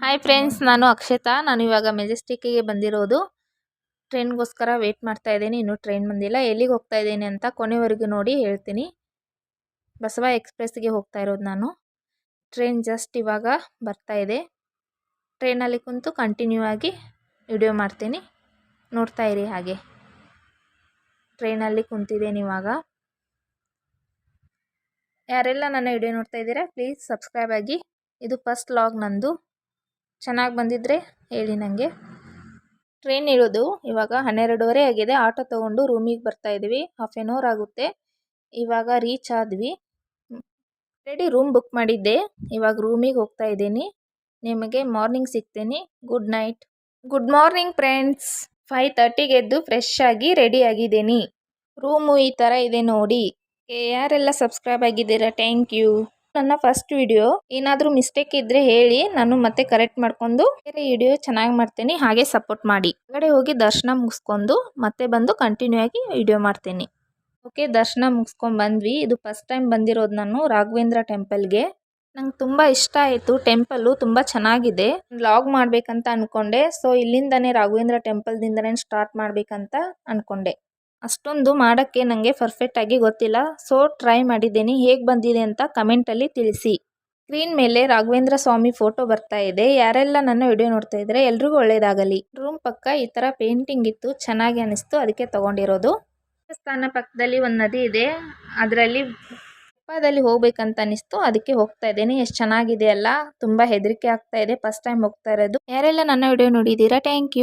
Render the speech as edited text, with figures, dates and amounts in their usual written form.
Hi friends, ನಾನು ಅಕ್ಷತಾ. ನಾನು ಇವಾಗ ಮೆಜೆಸ್ಟಿಕ್ಕಿಗೆ ಬಂದಿರೋದು. ಟ್ರೈನ್ಗೋಸ್ಕರ ವೇಟ್ ಮಾಡ್ತಾ ಇದ್ದೀನಿ. ಇನ್ನೂ ಟ್ರೈನ್ ಬಂದಿಲ್ಲ. ಎಲ್ಲಿಗೆ ಹೋಗ್ತಾ ಇದ್ದೀನಿ ಅಂತ ಕೊನೆವರೆಗೂ ನೋಡಿ ಹೇಳ್ತೀನಿ. ಬಸವ ಎಕ್ಸ್ಪ್ರೆಸ್ಗೆ ಹೋಗ್ತಾ ಇರೋದು ನಾನು. ಟ್ರೈನ್ ಜಸ್ಟ್ ಇವಾಗ ಬರ್ತಾ ಇದೆ. ಟ್ರೈನಲ್ಲಿ ಕುಂತು ಕಂಟಿನ್ಯೂ ಆಗಿ ವಿಡಿಯೋ ಮಾಡ್ತೀನಿ, ನೋಡ್ತಾ ಇರಿ. ಹಾಗೆ ಟ್ರೈನಲ್ಲಿ ಕುಂತಿದ್ದೀನಿ ಇವಾಗ. ಯಾರೆಲ್ಲ ನನ್ನ ವಿಡಿಯೋ ನೋಡ್ತಾ ಇದ್ದೀರಾ, ಪ್ಲೀಸ್ ಸಬ್ಸ್ಕ್ರೈಬ್ ಆಗಿ. ಇದು ಫಸ್ಟ್ ವ್ಲಾಗ್ ನಂದು. ಚೆನ್ನಾಗಿ ಬಂದಿದ್ದರೆ ಹೇಳಿ ನನಗೆ. ಟ್ರೈನ್ ಇರೋದು ಇವಾಗ 12:30 ಆಗಿದೆ. ಆಟೋ ತೊಗೊಂಡು ರೂಮಿಗೆ ಬರ್ತಾ ಇದ್ದೀವಿ. ಹಾಫ್ ಆನ್ ಅವರ್ ಆಗುತ್ತೆ. ಇವಾಗ ರೀಚ್ ಆದ್ವಿ. ಆಲ್ರೆಡಿ ರೂಮ್ ಬುಕ್ ಮಾಡಿದ್ದೆ. ಇವಾಗ ರೂಮಿಗೆ ಹೋಗ್ತಾ ಇದ್ದೀನಿ. ನಿಮಗೆ ಮಾರ್ನಿಂಗ್ ಸಿಗ್ತೀನಿ. Good night. Good morning friends. 5:30ಗೆ ಎದ್ದು ಫ್ರೆಶ್ ಆಗಿ ರೆಡಿ ಆಗಿದ್ದೀನಿ. ರೂಮು ಈ ಥರ ಇದೆ ನೋಡಿ. ಯಾರೆಲ್ಲ ಸಬ್ಸ್ಕ್ರೈಬ್ ಆಗಿದ್ದೀರಾ, ಥ್ಯಾಂಕ್ ಯು. ನನ್ನ ಫಸ್ಟ್ ವಿಡಿಯೋ. ಏನಾದರೂ ಮಿಸ್ಟೇಕ್ ಇದ್ದರೆ ಹೇಳಿ, ನಾನು ಮತ್ತೆ ಕರೆಕ್ಟ್ ಮಾಡ್ಕೊಂಡು ಬೇರೆ ವಿಡಿಯೋ ಚೆನ್ನಾಗಿ ಮಾಡ್ತೀನಿ. ಹಾಗೆ ಸಪೋರ್ಟ್ ಮಾಡಿ. ಹೊರಗಡೆ ಹೋಗಿ ದರ್ಶನ ಮುಗಿಸ್ಕೊಂಡು ಮತ್ತೆ ಬಂದು ಕಂಟಿನ್ಯೂ ಆಗಿ ವಿಡಿಯೋ ಮಾಡ್ತೀನಿ. ಓಕೆ, ದರ್ಶನ ಮುಗಿಸ್ಕೊಂಡು ಬಂದ್ವಿ. ಇದು ಫಸ್ಟ್ ಟೈಮ್ ಬಂದಿರೋದು ನಾನು ರಾಘವೇಂದ್ರ ಟೆಂಪಲ್ಗೆ. ನಂಗೆ ತುಂಬ ಇಷ್ಟ ಆಯಿತು. ಟೆಂಪಲ್ಲು ತುಂಬ ಚೆನ್ನಾಗಿದೆ. ವ್ಲಾಗ್ ಮಾಡಬೇಕಂತ ಅಂದ್ಕೊಂಡೆ. ಸೊ ಇಲ್ಲಿಂದನೇ ರಾಘವೇಂದ್ರ ಟೆಂಪಲ್ದಿಂದನೇ ಸ್ಟಾರ್ಟ್ ಮಾಡಬೇಕಂತ ಅಂದ್ಕೊಂಡೆ. ಅಷ್ಟೊಂದು ಮಾಡೋಕ್ಕೆ ನನಗೆ ಪರ್ಫೆಕ್ಟಾಗಿ ಗೊತ್ತಿಲ್ಲ. ಸೊ ಟ್ರೈ ಮಾಡಿದ್ದೀನಿ. ಹೇಗೆ ಬಂದಿದೆ ಅಂತ ಕಮೆಂಟಲ್ಲಿ ತಿಳಿಸಿ. ಸ್ಕ್ರೀನ್ ಮೇಲೆ ರಾಘವೇಂದ್ರ ಸ್ವಾಮಿ ಫೋಟೋ ಬರ್ತಾ ಇದೆ. ಯಾರೆಲ್ಲ ನನ್ನ ವಿಡಿಯೋ ನೋಡ್ತಾ ಇದ್ದಾರೆ ಎಲ್ರಿಗೂ ಒಳ್ಳೇದಾಗಲಿ. ರೂಮ್ ಪಕ್ಕ ಈ ಥರ ಪೇಂಟಿಂಗ್ ಇತ್ತು, ಚೆನ್ನಾಗಿ ಅನಿಸ್ತು, ಅದಕ್ಕೆ ತೊಗೊಂಡಿರೋದು. ದೇವಸ್ಥಾನ ಪಕ್ಕದಲ್ಲಿ ಒಂದು ನದಿ ಇದೆ. ಅದರಲ್ಲಿ ಹಬ್ಬದಲ್ಲಿ ಹೋಗ್ಬೇಕಂತ ಅನಿಸ್ತು, ಅದಕ್ಕೆ ಹೋಗ್ತಾ ಇದ್ದೀನಿ. ಎಷ್ಟು ಚೆನ್ನಾಗಿದೆ ಅಲ್ಲ. ತುಂಬ ಹೆದರಿಕೆ ಆಗ್ತಾ ಇದೆ. ಫಸ್ಟ್ ಟೈಮ್ ಹೋಗ್ತಾ ಇರೋದು. ಯಾರೆಲ್ಲ ನನ್ನ ವಿಡಿಯೋ ನೋಡಿದ್ದೀರಾ, ಥ್ಯಾಂಕ್ ಯು.